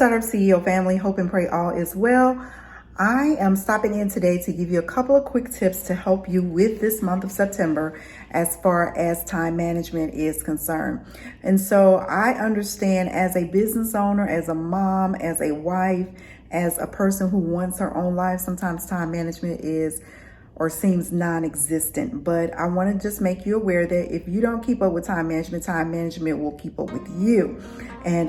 Startup CEO family, hope and pray all is well. I am stopping in today to give you a couple of quick tips to help you with this month of September as far as time management is concerned. And so I understand as a business owner, as a mom, as a wife, as a person who wants her own life, sometimes time management is or seems non-existent. But I want to just make you aware that if you don't keep up with time management will keep up with you. And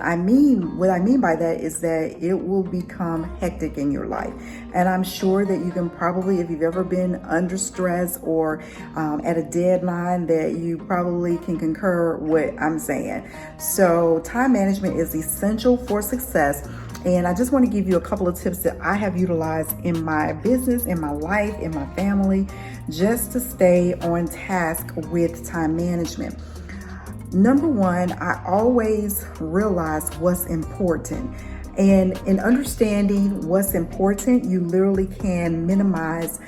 what I mean by that is that it will become hectic in your life. And I'm sure that you can probably, if you've ever been under stress or at a deadline, that you probably can concur what I'm saying. So time management is essential for success. And I just want to give you a couple of tips that I have utilized in my business, in my life, in my family, just to stay on task with time management. Number one, I always realize what's important. And in understanding what's important, you literally can minimize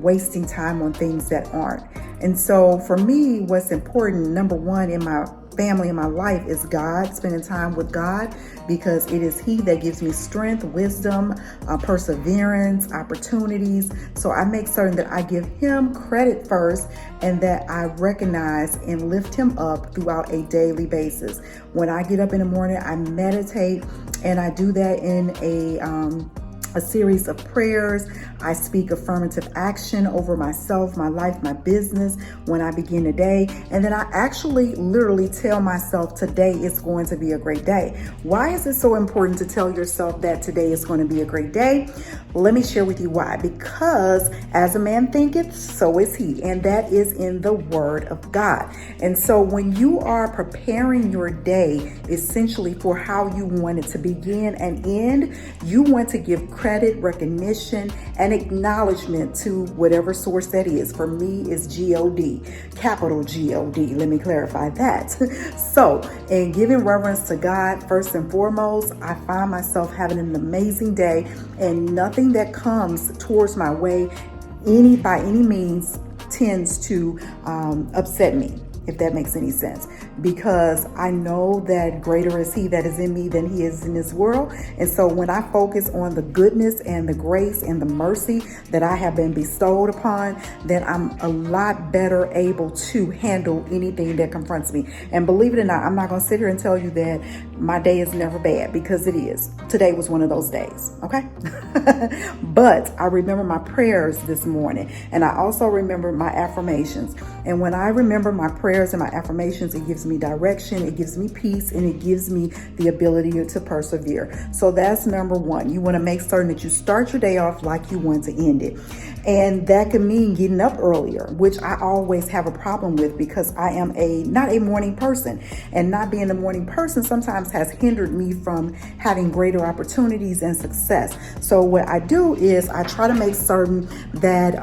wasting time on things that aren't. And so for me, what's important, number one, in my family, in my life, is God, spending time with God, because it is He that gives me strength, wisdom, perseverance, opportunities. So I make certain that I give Him credit first and that I recognize and lift Him up throughout a daily basis. When I get up in the morning, I meditate, and I do that in a series of prayers. I speak affirmative action over myself, my life, my business when I begin the day. And then I actually literally tell myself today is going to be a great day. Why is it so important to tell yourself that today is going to be a great day? Let me share with you why. Because as a man thinketh, so is he. And that is in the Word of God. And so when you are preparing your day essentially for how you want it to begin and end, you want to give credit, recognition, and acknowledgement to whatever source that is. For me, it's G-O-D, capital G-O-D. Let me clarify that. So in giving reverence to God, first and foremost, I find myself having an amazing day, and nothing that comes towards my way by any means tends to upset me, if that makes any sense, because I know that greater is He that is in me than he is in this world. And so when I focus on the goodness and the grace and the mercy that I have been bestowed upon, then I'm a lot better able to handle anything that confronts me. And believe it or not, I'm not going to sit here and tell you that my day is never bad, because it is. Today was one of those days, okay? But I remember my prayers this morning, and I also remember my affirmations. And when I remember my prayers and my affirmations, it gives me direction, it gives me peace, and it gives me the ability to persevere. So that's number one. You want to make certain that you start your day off like you want to end it. And that can mean getting up earlier, which I always have a problem with, because I am not a morning person, and not being a morning person sometimes has hindered me from having greater opportunities and success. So what I do is I try to make certain that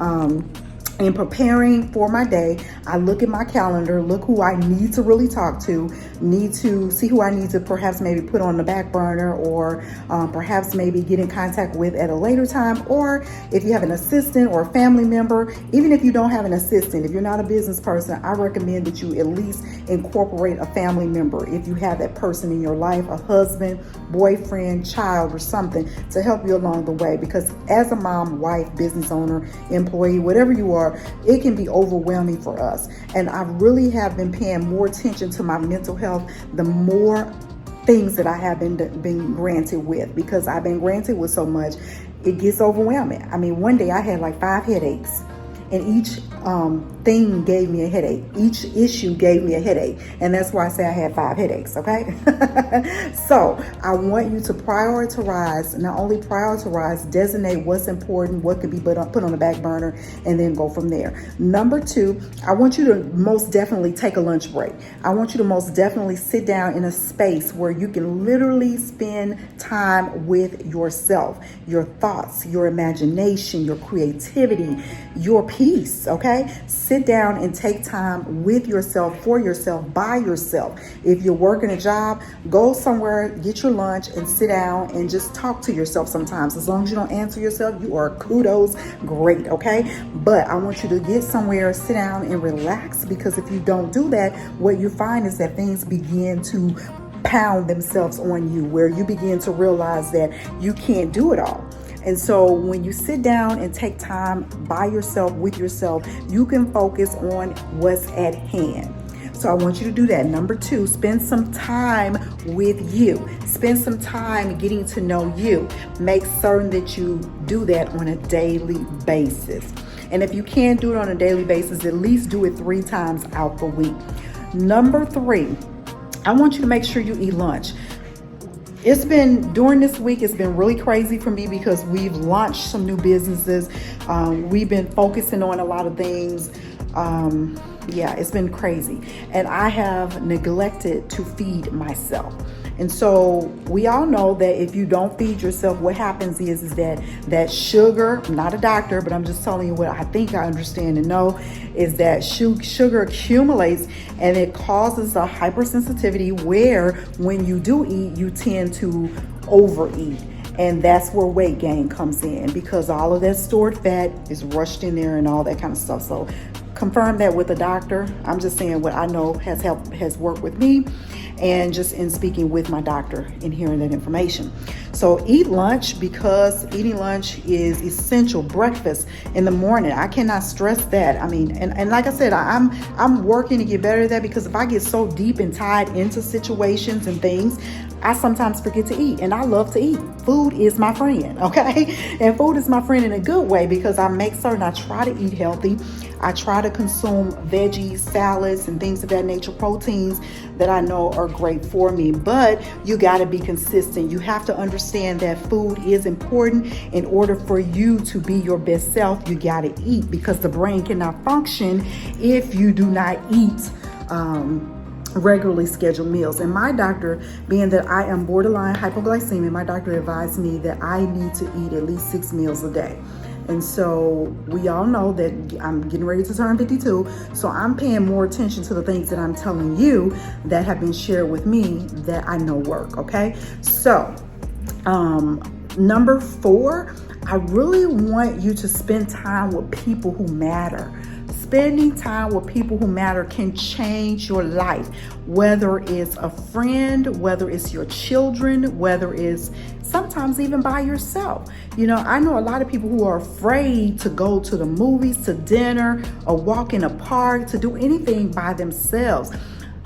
in preparing for my day, I look at my calendar, look who I need to really talk to, need to see who I need to perhaps maybe put on the back burner, or perhaps maybe get in contact with at a later time. Or if you have an assistant or a family member, even if you don't have an assistant, if you're not a business person, I recommend that you at least incorporate a family member if you have that person in your life, a husband, boyfriend, child, or something to help you along the way. Because as a mom, wife, business owner, employee, whatever you are, it can be overwhelming for us. And I really have been paying more attention to my mental health the more things that I have been granted with, because I've been granted with so much, it gets overwhelming. I mean, one day I had like 5 headaches, and each thing gave me a headache. Each issue gave me a headache. And that's why I say I had 5 headaches, okay? So I want you to prioritize, not only prioritize, designate what's important, what could be put on the back burner, and then go from there. Number 2, I want you to most definitely take a lunch break. I want you to most definitely sit down in a space where you can literally spend time with yourself, your thoughts, your imagination, your creativity, your peace, okay? Sit down and take time with yourself, for yourself, by yourself. If you're working a job, go somewhere, get your lunch, and sit down and just talk to yourself sometimes. As long as you don't answer yourself, you are kudos, great, okay? But I want you to get somewhere, sit down and relax, because if you don't do that, what you find is that things begin to pound themselves on you, where you begin to realize that you can't do it all. And so when you sit down and take time by yourself, with yourself, you can focus on what's at hand. So I want you to do that. Number 2, spend some time with you. Spend some time getting to know you. Make certain that you do that on a daily basis. And if you can't do it on a daily basis, at least do it 3 times out the week. Number 3, I want you to make sure you eat lunch. During this week, it's been really crazy for me because we've launched some new businesses. We've been focusing on a lot of things. It's been crazy. And I have neglected to feed myself. And so we all know that if you don't feed yourself, what happens is that sugar, I'm not a doctor, but I'm just telling you what I think I understand and know, is that sugar accumulates and it causes a hypersensitivity where when you do eat, you tend to overeat. And that's where weight gain comes in, because all of that stored fat is rushed in there and all that kind of stuff. So confirm that with a doctor. I'm just saying what I know has worked with me, and just in speaking with my doctor and hearing that information. So eat lunch, because eating lunch is essential. Breakfast in the morning, I cannot stress that. I mean, and like I said, I'm working to get better at that, because if I get so deep and tied into situations and things, I sometimes forget to eat, and I love to eat. Food is my friend, okay? And food is my friend in a good way, because I make certain I try to eat healthy. I try to consume veggies, salads, and things of that nature, proteins that I know are great for me. But you got to be consistent. You have to understand that food is important. In order for you to be your best self, you got to eat, because the brain cannot function if you do not eat regularly scheduled meals. And my doctor, being that I am borderline hypoglycemic, my doctor advised me that I need to eat at least 6 meals a day. And so we all know that I'm getting ready to turn 52. So I'm paying more attention to the things that I'm telling you that have been shared with me that I know work. Okay. So, number 4, I really want you to spend time with people who matter. Spending time with people who matter can change your life, whether it's a friend, whether it's your children, whether it's sometimes even by yourself. You know, I know a lot of people who are afraid to go to the movies, to dinner, or walk in a park, to do anything by themselves.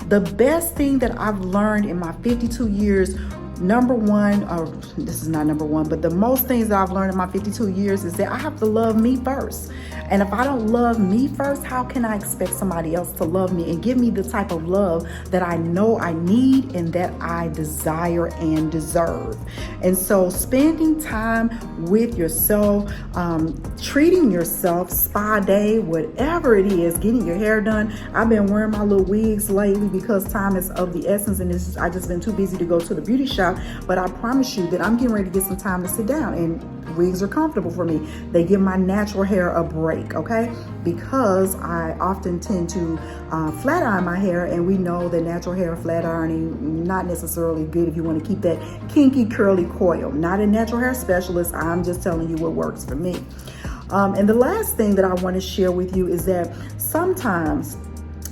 The best thing that I've learned in my 52 years, number one, or this is not number one, but the most things that I've learned in my 52 years is that I have to love me first. And if I don't love me first, how can I expect somebody else to love me and give me the type of love that I know I need and that I desire and deserve? And so spending time with yourself, treating yourself, spa day, whatever it is, getting your hair done. I've been wearing my little wigs lately because time is of the essence, and I just been too busy to go to the beauty shop. But I promise you that I'm getting ready to get some time to sit down, and wigs are comfortable for me. They give my natural hair a break, okay? Because I often tend to flat iron my hair, and we know that natural hair flat ironing not necessarily good if you want to keep that kinky curly coil. Not a natural hair specialist. I'm just telling you what works for me. And the last thing that I want to share with you is that sometimes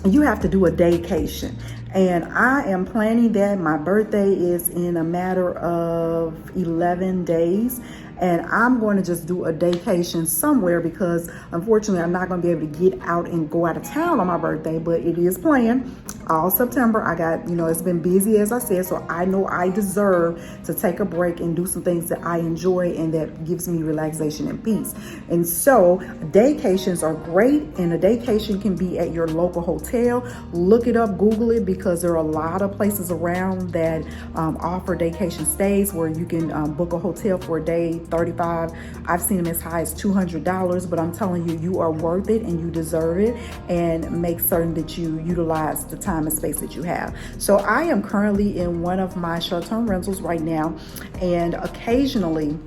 you have to do a daycation. And I am planning that. My birthday is in a matter of 11 days. And I'm going to just do a daycation somewhere, because unfortunately I'm not going to be able to get out and go out of town on my birthday, but it is planned all September. I got, it's been busy, as I said, so I know I deserve to take a break and do some things that I enjoy and that gives me relaxation and peace. And so daycations are great, and a daycation can be at your local hotel. Look it up, Google it, because there are a lot of places around that offer daycation stays where you can book a hotel for a day, $35. I've seen them as high as $200, but I'm telling you, you are worth it and you deserve it, and make certain that you utilize the time and space that you have. So I am currently in one of my short-term rentals right now, and occasionally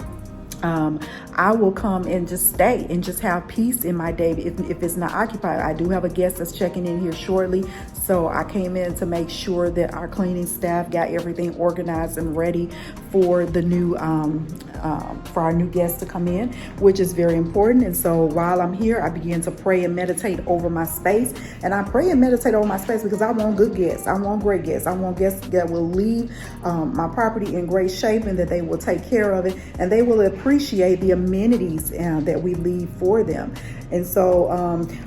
I will come and just stay and just have peace in my day if it's not occupied. I do have a guest that's checking in here shortly, so I came in to make sure that our cleaning staff got everything organized and ready for the new for our new guests to come in, which is very important. And so while I'm here, I begin to pray and meditate over my space. And I pray and meditate over my space because I want good guests. I want great guests. I want guests that will leave my property in great shape, and that they will take care of it, and they will appreciate the amenities that we leave for them. And so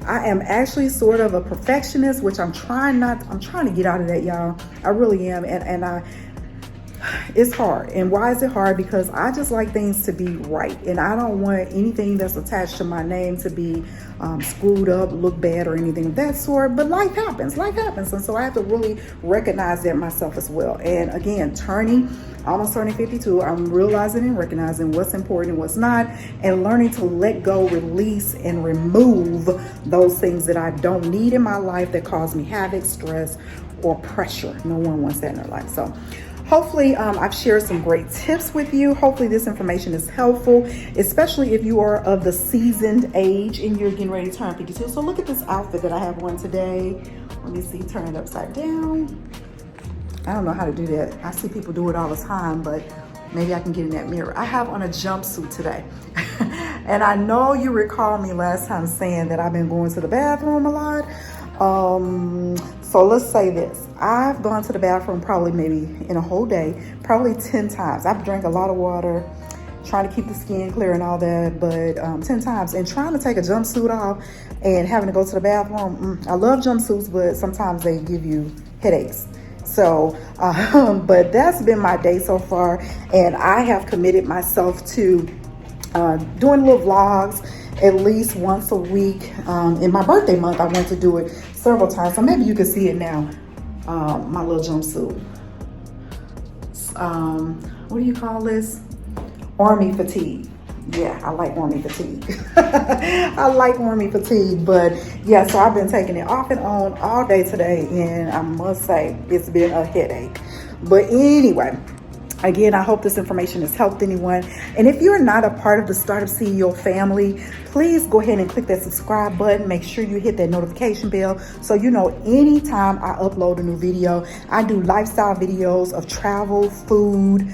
I am actually sort of a perfectionist, which I'm trying to get out of that, y'all. I really am. And it's hard. And why is it hard? Because I just like things to be right. And I don't want anything that's attached to my name to be screwed up, look bad, or anything of that sort. But life happens. And so I have to really recognize that myself as well. And again, almost turning 52, I'm realizing and recognizing what's important and what's not, and learning to let go, release, and remove those things that I don't need in my life that cause me havoc, stress, or pressure. No one wants that in their life. So hopefully I've shared some great tips with you. Hopefully this information is helpful, especially if you are of the seasoned age and you're getting ready to turn 52. So look at this outfit that I have on today. Let me see, turn it upside down. I don't know how to do that. I see people do it all the time, but maybe I can get in that mirror. I have on a jumpsuit today. And I know you recall me last time saying that I've been going to the bathroom a lot. So let's say this. I've gone to the bathroom probably maybe in a whole day, probably 10 times. I've drank a lot of water, trying to keep the skin clear and all that, but 10 times. And trying to take a jumpsuit off and having to go to the bathroom. I love jumpsuits, but sometimes they give you headaches. So, but that's been my day so far. And I have committed myself to doing little vlogs at least once a week. In my birthday month, I want to do it several times. So maybe you can see it now, my little jumpsuit. What do you call this? Army fatigue. Yeah, I like army fatigue. I like army fatigue, but yeah, so I've been taking it off and on all day today, and I must say it's been a headache. But anyway, again, I hope this information has helped anyone. And if you're not a part of the Startup CEO family, please go ahead and click that subscribe button. Make sure you hit that notification bell so you know anytime I upload a new video. I do lifestyle videos of travel, food,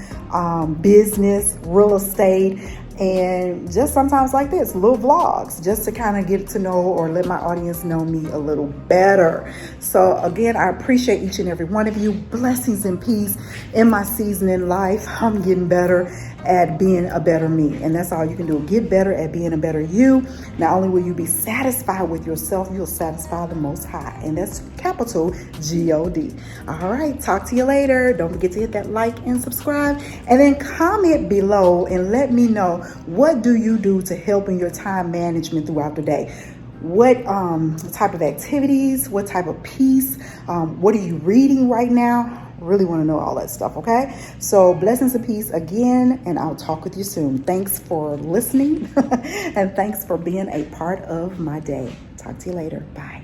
business, real estate, and just sometimes like this, little vlogs, just to kind of get to know or let my audience know me a little better. So again, I appreciate each and every one of you. Blessings and peace in my season in life. I'm getting better at being a better me, and that's all you can do. Get better at being a better you. Not only will you be satisfied with yourself, you'll satisfy the Most High, and that's capital G-O-D. All right, talk to you later. Don't forget to hit that like and subscribe, and then comment below and let me know, what do you do to help in your time management throughout the day? What type of activities, what type of peace, what are you reading right now? Really want to know all that stuff, okay? So blessings and peace again, and I'll talk with you soon. Thanks for listening and thanks for being a part of my day. Talk to you later. Bye.